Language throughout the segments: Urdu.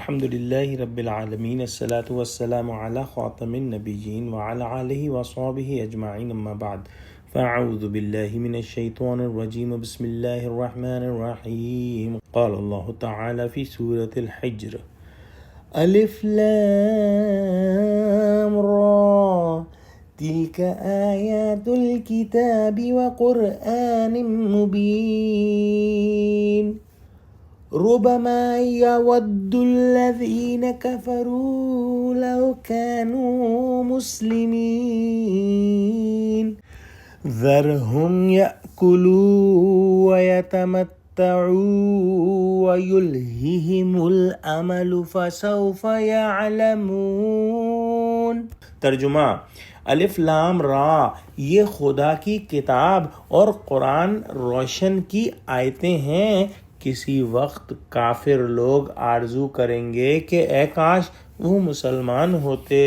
الحمد لله رب العالمين الصلاة والسلام على خاتم النبيين وعلى آله وصحبه أجمعين أما بعد فأعوذ بالله من الشيطان الرجيم بسم الله الرحمن الرحيم قال الله تعالى في سورة الحجر ألف لام را تلك آيات الكتاب وقرآن مبين ربما يود الذين كفروا لو كانوا مسلمين ذرهم يأكلوا ويتمتعوا ويلههم الأمل فسوف يعلمون۔ ترجمہ: الف لام را یہ خدا کی کتاب اور قرآن روشن کی آیتیں ہیں۔ کسی وقت کافر لوگ آرزو کریں گے کہ اے کاش وہ مسلمان ہوتے۔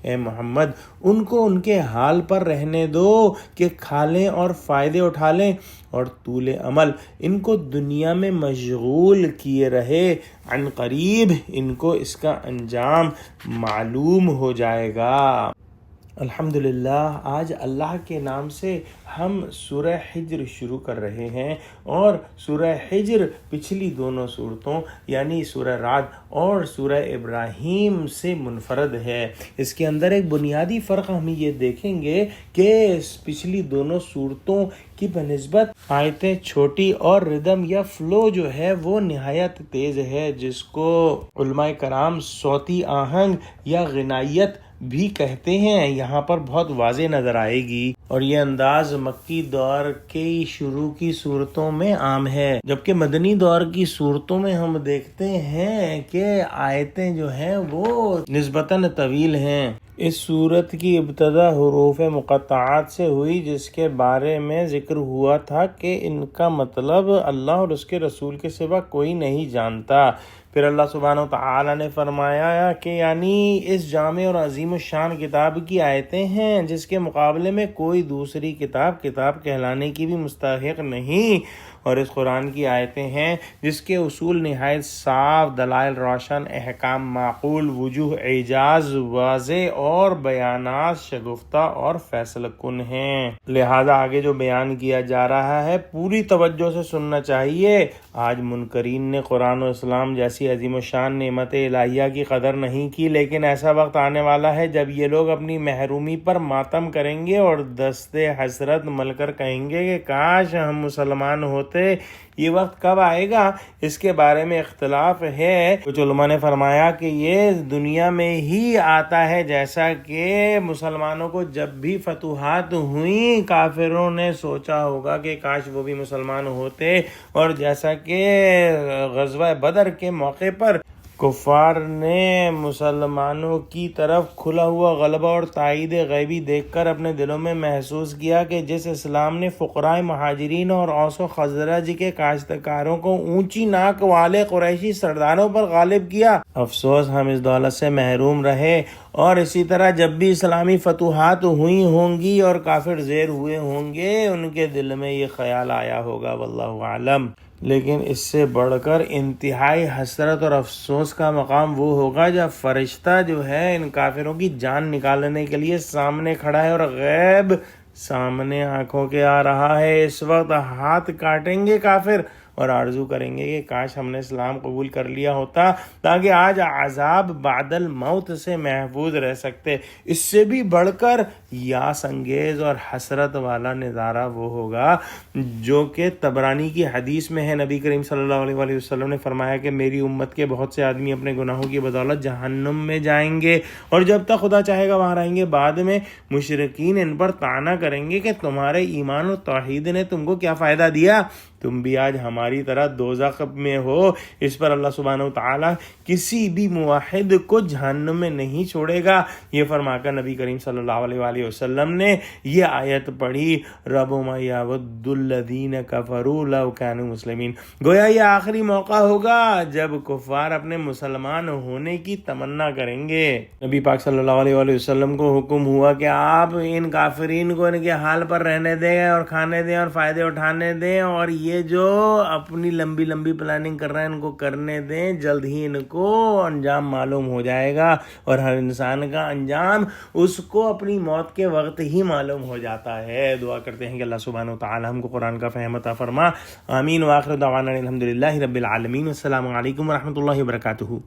اے محمد ان کو ان کے حال پر رہنے دو کہ کھا لیں اور فائدے اٹھا لیں، اور طول عمل ان کو دنیا میں مشغول کیے رہے۔ عن قریب ان کو اس کا انجام معلوم ہو جائے گا۔ الحمدللہ، آج اللہ کے نام سے ہم سورہ حجر شروع کر رہے ہیں، اور سورہ حجر پچھلی دونوں صورتوں یعنی سورہ رعد اور سورہ ابراہیم سے منفرد ہے۔ اس کے اندر ایک بنیادی فرق ہم یہ دیکھیں گے کہ پچھلی دونوں صورتوں کی بنسبت آیتیں چھوٹی اور ردم یا فلو جو ہے وہ نہایت تیز ہے، جس کو علماء کرام صوتی آہنگ یا غنائیت بھی کہتے ہیں، یہاں پر بہت واضح نظر آئے گی، اور یہ انداز مکی دور کی شروع کی صورتوں میں عام ہے، جبکہ مدنی دور کی صورتوں میں ہم دیکھتے ہیں کہ آیتیں جو ہیں وہ نسبتاً طویل ہیں۔ اس صورت کی ابتدا حروف مقطعات سے ہوئی، جس کے بارے میں ذکر ہوا تھا کہ ان کا مطلب اللہ اور اس کے رسول کے سوا کوئی نہیں جانتا۔ پھر اللہ سبحانہ وتعالی نے فرمایا کہ یعنی اس جامع اور عظیم الشان کتاب کی آیتیں ہیں جس کے مقابلے میں کوئی دوسری کتاب کہلانے کی بھی مستحق نہیں، اور اس قرآن کی آیتیں ہیں جس کے اصول نہایت صاف، دلائل روشن، احکام معقول، وجوہ اعجاز واضح اور بیانات شگفتہ اور فیصلہ کن ہیں۔ لہذا آگے جو بیان کیا جا رہا ہے پوری توجہ سے سننا چاہیے۔ آج منکرین نے قرآن و اسلام جیسی عظیم الشان نعمت الہیہ کی قدر نہیں کی، لیکن ایسا وقت آنے والا ہے جب یہ لوگ اپنی محرومی پر ماتم کریں گے اور دستے حسرت مل کر کہیں گے کہ کاش ہم مسلمان ہوتے۔ یہ وقت کب آئے گا اس کے بارے میں اختلاف ہے۔ کچھ علماء نے فرمایا کہ یہ دنیا میں ہی آتا ہے، جیسا کہ مسلمانوں کو جب بھی فتوحات ہوئیں کافروں نے سوچا ہوگا کہ کاش وہ بھی مسلمان ہوتے، اور جیسا کہ غزوہ بدر کے موقع پر کفار نے مسلمانوں کی طرف کھلا ہوا غلبہ اور تائید غیبی دیکھ کر اپنے دلوں میں محسوس کیا کہ جس اسلام نے فقراء مہاجرین اور اوس و خزرج کے کاشتکاروں کو اونچی ناک والے قریشی سرداروں پر غالب کیا، افسوس ہم اس دولت سے محروم رہے۔ اور اسی طرح جب بھی اسلامی فتوحات ہوئی ہوں گی اور کافر زیر ہوئے ہوں گے، ان کے دل میں یہ خیال آیا ہوگا، واللہ عالم۔ لیکن اس سے بڑھ کر انتہائی حسرت اور افسوس کا مقام وہ ہوگا جب فرشتہ جو ہے ان کافروں کی جان نکالنے کے لیے سامنے کھڑا ہے اور غیب سامنے آنکھوں کے آ رہا ہے۔ اس وقت ہاتھ کاٹیں گے کافر اور آرزو کریں گے کہ کاش ہم نے اسلام قبول کر لیا ہوتا تاکہ آج عذاب بعد الموت سے محفوظ رہ سکتے۔ اس سے بھی بڑھ کر یاس انگیز اور حسرت والا نظارہ وہ ہوگا جو کہ طبرانی کی حدیث میں ہے۔ نبی کریم صلی اللہ علیہ وآلہ وسلم نے فرمایا کہ میری امت کے بہت سے آدمی اپنے گناہوں کی بدولت جہنم میں جائیں گے، اور جب تک خدا چاہے گا وہاں رہیں گے۔ بعد میں مشرکین ان پر طعنہ کریں گے کہ تمہارے ایمان و توحید نے تم کو کیا فائدہ دیا، تم بھی آج ہماری طرح دوزخ میں ہو۔ اس پر اللہ سبحانہ وتعالی کسی بھی موحد کو جہنم میں نہیں چھوڑے گا۔ یہ فرما کر نبی کریم صلی اللہ علیہ وآلہ وسلم نے یہ آیت پڑھی، ربما یود الذین کفروا لو کانوا مسلمین۔ گویا یہ آخری موقع ہوگا جب کفار اپنے مسلمان ہونے کی تمنا کریں گے۔ نبی پاک صلی اللہ علیہ وآلہ وسلم کو حکم ہوا کہ آپ ان کافرین کو ان کے حال پر رہنے دیں اور کھانے دیں اور فائدے اٹھانے دیں، اور یہ جو اپنی لمبی لمبی پلاننگ کر رہے ہیں ان کو کرنے دیں، جلد ہی ان کو انجام معلوم ہو جائے گا، اور ہر انسان کا انجام اس کو اپنی موت کے وقت ہی معلوم ہو جاتا ہے۔ دعا کرتے ہیں کہ اللہ سبحانہ وتعالی ہم کو قرآن کا فہم عطا فرما، آمین، وآخر دعوانا الحمدللہ رب العالمین، السلام علیکم ورحمۃ اللہ وبرکاتہ۔